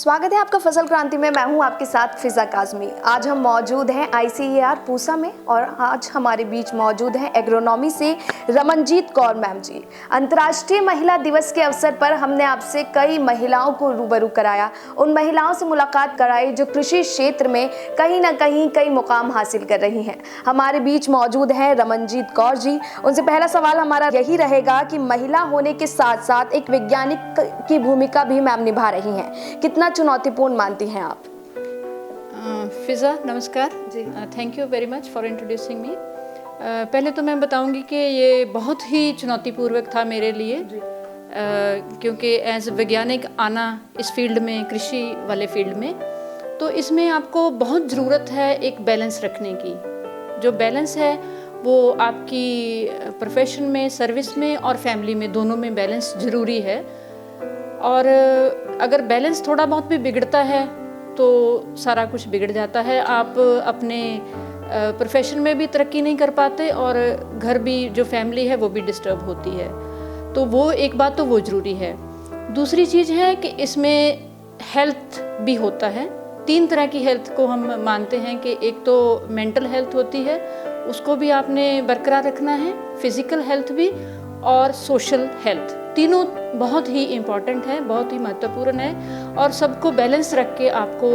स्वागत है आपका फसल क्रांति में। मैं हूं आपके साथ फिजा काजमी। आज हम मौजूद हैं ICAR पूसा में और आज हमारे बीच मौजूद हैं एग्रोनॉमी से रमनजीत कौर मैम जी। अंतर्राष्ट्रीय महिला दिवस के अवसर पर हमने आपसे कई महिलाओं को रूबरू कराया, उन महिलाओं से मुलाकात कराई जो कृषि क्षेत्र में कहीं ना कहीं कई मुकाम हासिल कर रही हैं। हमारे बीच मौजूद हैं रमनजीत कौर जी। उनसे पहला सवाल हमारा यही रहेगा कि महिला होने के साथ साथ एक वैज्ञानिक की भूमिका भी मैम निभा रही हैं, कितना चुनौतीपूर्ण मानती हैं आप? फिजा नमस्कार जी, thank you very much for introducing me. पहले तो मैं बताऊंगी कि ये बहुत ही चुनौतीपूर्वक था मेरे लिए, क्योंकि एज वैज्ञानिक आना इस फील्ड में, कृषि वाले फील्ड में, तो इसमें आपको बहुत ज़रूरत है एक बैलेंस रखने की। जो बैलेंस है वो आपकी प्रोफेशन में, सर्विस में और फैमिली में, दोनों में बैलेंस ज़रूरी है। और अगर बैलेंस थोड़ा बहुत भी बिगड़ता है तो सारा कुछ बिगड़ जाता है। आप अपने प्रोफेशन में भी तरक्की नहीं कर पाते और घर भी, जो फैमिली है वो भी डिस्टर्ब होती है। तो वो एक बात तो वो ज़रूरी है। दूसरी चीज़ है कि इसमें हेल्थ भी होता है। 3 तरह की हेल्थ को हम मानते हैं कि एक तो मेंटल हेल्थ होती है, उसको भी आपने बरकरार रखना है, फिज़िकल हेल्थ भी, और सोशल हेल्थ। तीनों बहुत ही इम्पॉर्टेंट है, बहुत ही महत्वपूर्ण है और सबको बैलेंस रख के आपको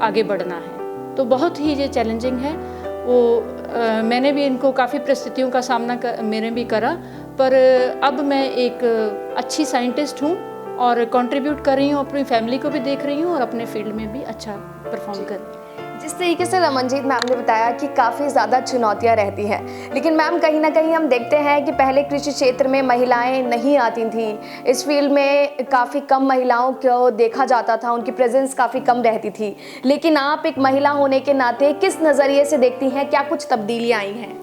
आगे बढ़ना है। तो बहुत ही ये चैलेंजिंग है। वो मैंने भी इनको काफ़ी परिस्थितियों का सामना मैंने भी करा, पर अब मैं एक अच्छी साइंटिस्ट हूँ और कंट्रीब्यूट कर रही हूँ, अपनी फैमिली को भी देख रही हूँ और अपने फील्ड में भी अच्छा परफॉर्म कर रही हूँ। जिस तरीके से रमनजीत मैम ने बताया कि काफ़ी ज़्यादा चुनौतियां रहती हैं, लेकिन मैम कहीं ना कहीं हम देखते हैं कि पहले कृषि क्षेत्र में महिलाएं नहीं आती थी। इस फील्ड में काफ़ी कम महिलाओं को देखा जाता था, उनकी प्रेजेंस काफ़ी कम रहती थी। लेकिन आप एक महिला होने के नाते किस नज़रिए से देखती हैं, क्या कुछ तब्दीलियाँ आई हैं?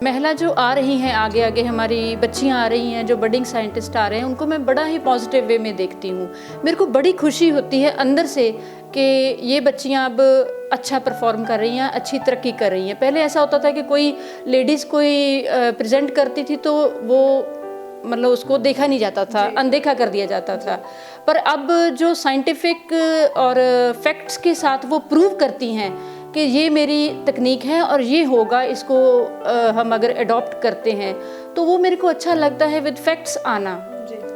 महिला जो आ रही हैं, आगे आगे हमारी बच्चियां आ रही हैं, जो बडिंग साइंटिस्ट आ रहे हैं, उनको मैं बड़ा ही पॉजिटिव वे में देखती हूँ। मेरे को बड़ी खुशी होती है अंदर से कि ये बच्चियां अब अच्छा परफॉर्म कर रही हैं, अच्छी तरक्की कर रही हैं। पहले ऐसा होता था कि कोई लेडीज़ कोई प्रेजेंट करती थी तो वो मतलब उसको देखा नहीं जाता था, अनदेखा कर दिया जाता था। पर अब जो साइंटिफिक और फैक्ट्स के साथ वो प्रूव करती हैं कि ये मेरी तकनीक है और ये होगा, इसको हम अगर अडॉप्ट करते हैं तो वो मेरे को अच्छा लगता है विद फैक्ट्स आना,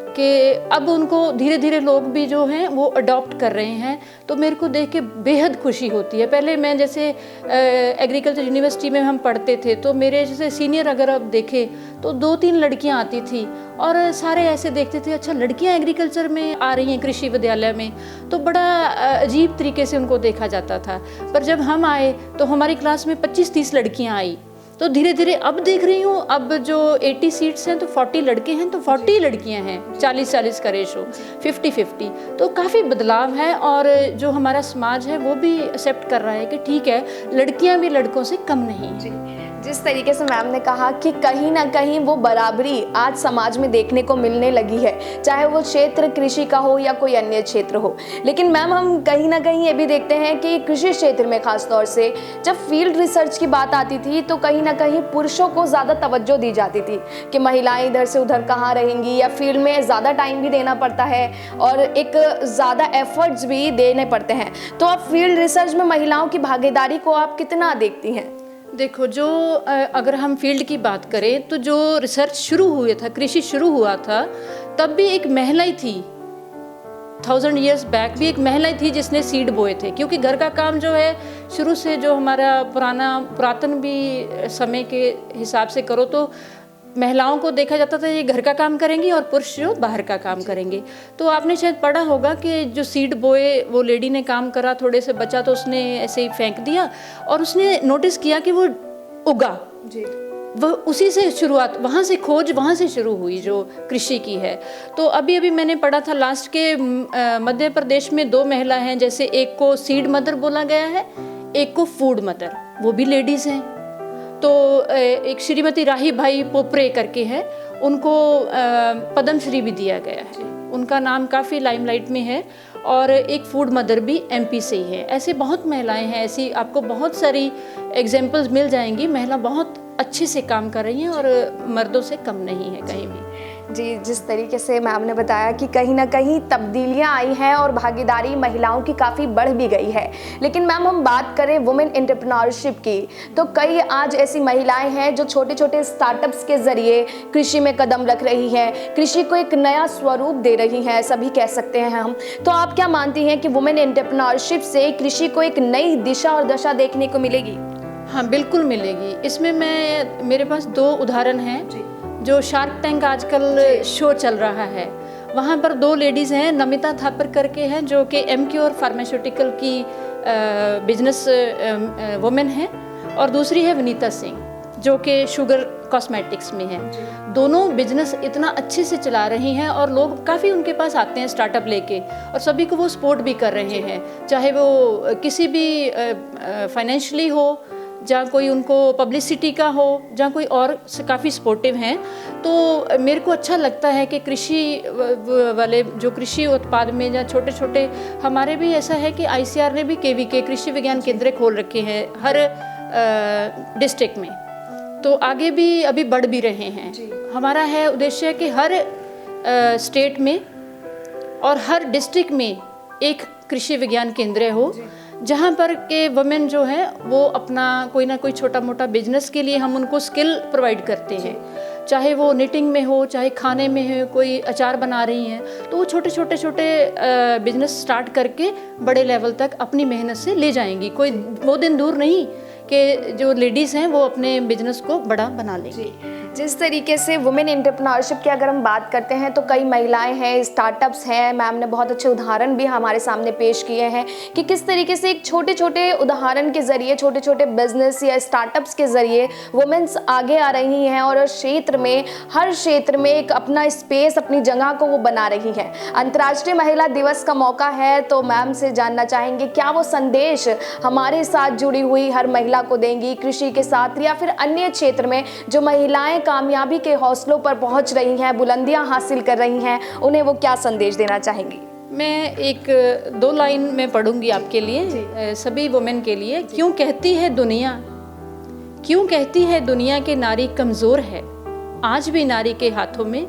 कि अब उनको धीरे धीरे लोग भी जो हैं वो अडॉप्ट कर रहे हैं। तो मेरे को देख के बेहद खुशी होती है। पहले मैं जैसे एग्रीकल्चर यूनिवर्सिटी में हम पढ़ते थे तो मेरे जैसे सीनियर अगर आप देखें तो 2-3 लड़कियां आती थी और सारे ऐसे देखते थे, अच्छा लड़कियां एग्रीकल्चर में आ रही हैं कृषि विद्यालय में, तो बड़ा अजीब तरीके से उनको देखा जाता था। पर जब हम आए तो हमारी क्लास में 25-30 लड़कियाँ आई। तो धीरे धीरे अब देख रही हूँ, अब जो 80 सीट्स हैं तो 40 लड़के हैं तो 40 लड़कियां हैं, 40-40 का रेशो, 50-50। तो काफ़ी बदलाव है और जो हमारा समाज है वो भी एक्सेप्ट कर रहा है कि ठीक है, लड़कियां भी लड़कों से कम नहीं हैं। जिस तरीके से मैम ने कहा कि कहीं ना कहीं वो बराबरी आज समाज में देखने को मिलने लगी है, चाहे वो क्षेत्र कृषि का हो या कोई अन्य क्षेत्र हो। लेकिन मैम हम कहीं ना कहीं ये भी देखते हैं कि कृषि क्षेत्र में खास तौर से जब फील्ड रिसर्च की बात आती थी तो कहीं ना कहीं पुरुषों को ज़्यादा तवज्जो दी जाती थी कि महिलाएं इधर से उधर कहाँ रहेंगी, या फील्ड में ज़्यादा टाइम भी देना पड़ता है और एक ज़्यादा एफर्ट्स भी देने पड़ते हैं। तो आप फील्ड रिसर्च में महिलाओं की भागीदारी को आप कितना देखती हैं? देखो, जो अगर हम फील्ड की बात करें तो जो रिसर्च शुरू हुआ था, कृषि शुरू हुआ था, तब भी एक महिला ही थी। 1000 ईयर्स बैक भी एक महिला ही थी जिसने सीड बोए थे, क्योंकि घर का काम जो है शुरू से, जो हमारा पुरातन भी समय के हिसाब से करो तो महिलाओं को देखा जाता था ये घर का काम करेंगी और पुरुष जो बाहर का काम करेंगे। तो आपने शायद पढ़ा होगा कि जो सीड बोए वो लेडी ने काम करा, थोड़े से बचा तो उसने ऐसे ही फेंक दिया और उसने नोटिस किया कि वो उगा जी। वह उसी से शुरुआत, वहाँ से खोज वहाँ से शुरू हुई जो कृषि की है। तो अभी अभी मैंने पढ़ा था लास्ट के मध्य प्रदेश में 2 महिला हैं, जैसे एक को सीड मदर बोला गया है, एक को फूड मदर, वो भी लेडीज़ हैं। तो एक श्रीमती राही भाई पोपरे करके है, उनको पद्म श्री भी दिया गया है, उनका नाम काफ़ी लाइमलाइट में है। और एक फूड मदर भी MP से ही है। ऐसे बहुत महिलाएं हैं, ऐसी आपको बहुत सारी एग्जांपल्स मिल जाएंगी। महिला बहुत अच्छे से काम कर रही हैं और मर्दों से कम नहीं है कहीं भी। जी, जिस तरीके से मैम ने बताया कि कहीं ना कहीं तब्दीलियां आई हैं और भागीदारी महिलाओं की काफ़ी बढ़ भी गई है, लेकिन मैम हम बात करें वुमेन एंटरप्रेन्योरशिप की, तो कई आज ऐसी महिलाएं हैं जो छोटे छोटे स्टार्टअप्स के ज़रिए कृषि में कदम रख रही हैं, कृषि को एक नया स्वरूप दे रही हैं, ऐसा भी कह सकते हैं हम। तो आप क्या मानती हैं कि वुमेन एंटरप्रेन्योरशिप से कृषि को एक नई दिशा और दशा देखने को मिलेगी? हाँ, बिल्कुल मिलेगी। इसमें मेरे पास 2 उदाहरण हैं। जो शार्क टैंक आजकल शो चल रहा है, वहाँ पर 2 लेडीज़ हैं, नमिता थापर करके हैं जो कि एमक्योर फार्मास्यूटिकल की बिजनेस वुमेन हैं, और दूसरी है विनीता सिंह जो कि शुगर कॉस्मेटिक्स में है। दोनों बिजनेस इतना अच्छे से चला रही हैं और लोग काफ़ी उनके पास आते हैं स्टार्टअप लेके, और सभी को वो सपोर्ट भी कर रहे हैं, चाहे वो किसी भी फाइनेंशियली हो, जहाँ कोई उनको पब्लिसिटी का हो, जहाँ कोई और काफ़ी सपोर्टिव हैं। तो मेरे को अच्छा लगता है कि कृषि वाले जो कृषि उत्पाद में या छोटे छोटे, हमारे भी ऐसा है कि आईसीआर ने भी केवीके कृषि विज्ञान केंद्र खोल रखे हैं हर डिस्ट्रिक्ट में, तो आगे भी अभी बढ़ भी रहे हैं। हमारा है उद्देश्य कि हर स्टेट में और हर डिस्ट्रिक्ट में एक कृषि विज्ञान केंद्र हो, जहाँ पर के वुमेन जो है वो अपना कोई ना कोई छोटा मोटा बिजनेस के लिए हम उनको स्किल प्रोवाइड करते हैं, चाहे वो निटिंग में हो, चाहे खाने में हो, कोई अचार बना रही हैं, तो वो छोटे छोटे बिजनेस स्टार्ट करके बड़े लेवल तक अपनी मेहनत से ले जाएंगी। कोई वो दिन दूर नहीं कि जो लेडीज़ हैं वो अपने बिजनेस को बड़ा बना लेंगी। जिस तरीके से वुमेन एंटरप्रेन्योरशिप की अगर हम बात करते हैं तो कई महिलाएं हैं, स्टार्टअप्स हैं, मैम ने बहुत अच्छे उदाहरण भी हमारे सामने पेश किए हैं कि किस तरीके से एक छोटे छोटे उदाहरण के ज़रिए, छोटे छोटे बिजनेस या स्टार्टअप्स के ज़रिए वुमेन्स आगे आ रही हैं और क्षेत्र में, हर क्षेत्र में एक अपना स्पेस, अपनी जगह को वो बना रही हैं। अंतर्राष्ट्रीय महिला दिवस का मौका है, तो मैम से जानना चाहेंगे क्या वो संदेश हमारे साथ जुड़ी हुई हर महिला को देंगी, कृषि के साथ या फिर अन्य क्षेत्र में जो महिलाएं कामयाबी के हौसलों पर पहुंच रही हैं, बुलंदियां हासिल कर रही हैं, उन्हें वो क्या संदेश देना चाहेंगी? मैं 1-2 लाइन में पढ़ूंगी आपके लिए, सभी वुमेन के लिए। क्यों कहती है दुनिया के नारी कमज़ोर है, आज भी नारी के हाथों में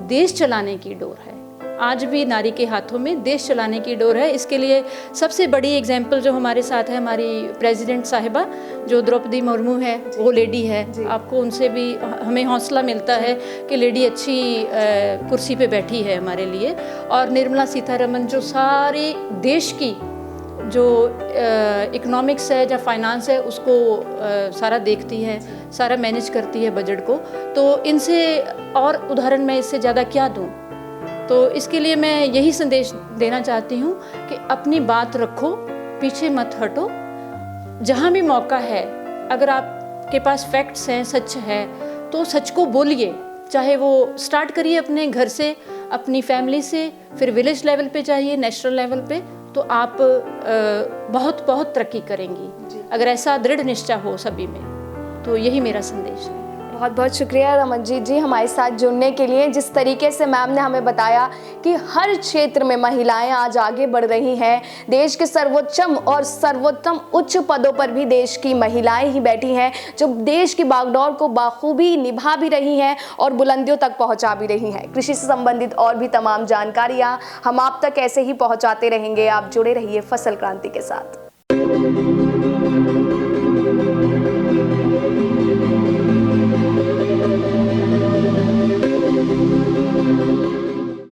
देश चलाने की डोर है, आज भी नारी के हाथों में देश चलाने की डोर है। इसके लिए सबसे बड़ी एग्जाम्पल जो हमारे साथ है, हमारी प्रेसिडेंट साहिबा जो द्रौपदी मुर्मू है, वो लेडी है। आपको उनसे भी हमें हौसला मिलता है कि लेडी अच्छी कुर्सी पे बैठी है हमारे लिए। और निर्मला सीतारमन जो सारे देश की जो इकोनॉमिक्स है या फाइनेंस है उसको सारा देखती है, सारा मैनेज करती है बजट को। तो इनसे और उदाहरण मैं इससे ज़्यादा क्या दूँ। तो इसके लिए मैं यही संदेश देना चाहती हूँ कि अपनी बात रखो, पीछे मत हटो, जहाँ भी मौका है, अगर आपके पास फैक्ट्स हैं, सच है, तो सच को बोलिए। चाहे वो स्टार्ट करिए अपने घर से, अपनी फैमिली से, फिर विलेज लेवल पे जाइए, नेशनल लेवल पे, तो आप बहुत बहुत तरक्की करेंगी अगर ऐसा दृढ़ निश्चय हो सभी में। तो यही मेरा संदेश है। बहुत बहुत शुक्रिया रमनजीत जी हमारे साथ जुड़ने के लिए। जिस तरीके से मैम ने हमें बताया कि हर क्षेत्र में महिलाएं आज आगे बढ़ रही हैं, देश के सर्वोच्चम और सर्वोत्तम उच्च पदों पर भी देश की महिलाएं ही बैठी हैं, जो देश की बागडोर को बाखूबी निभा भी रही हैं और बुलंदियों तक पहुंचा भी रही हैं। कृषि से संबंधित और भी तमाम जानकारियां हम आप तक ऐसे ही पहुंचाते रहेंगे। आप जुड़े रहिए फसल क्रांति के साथ।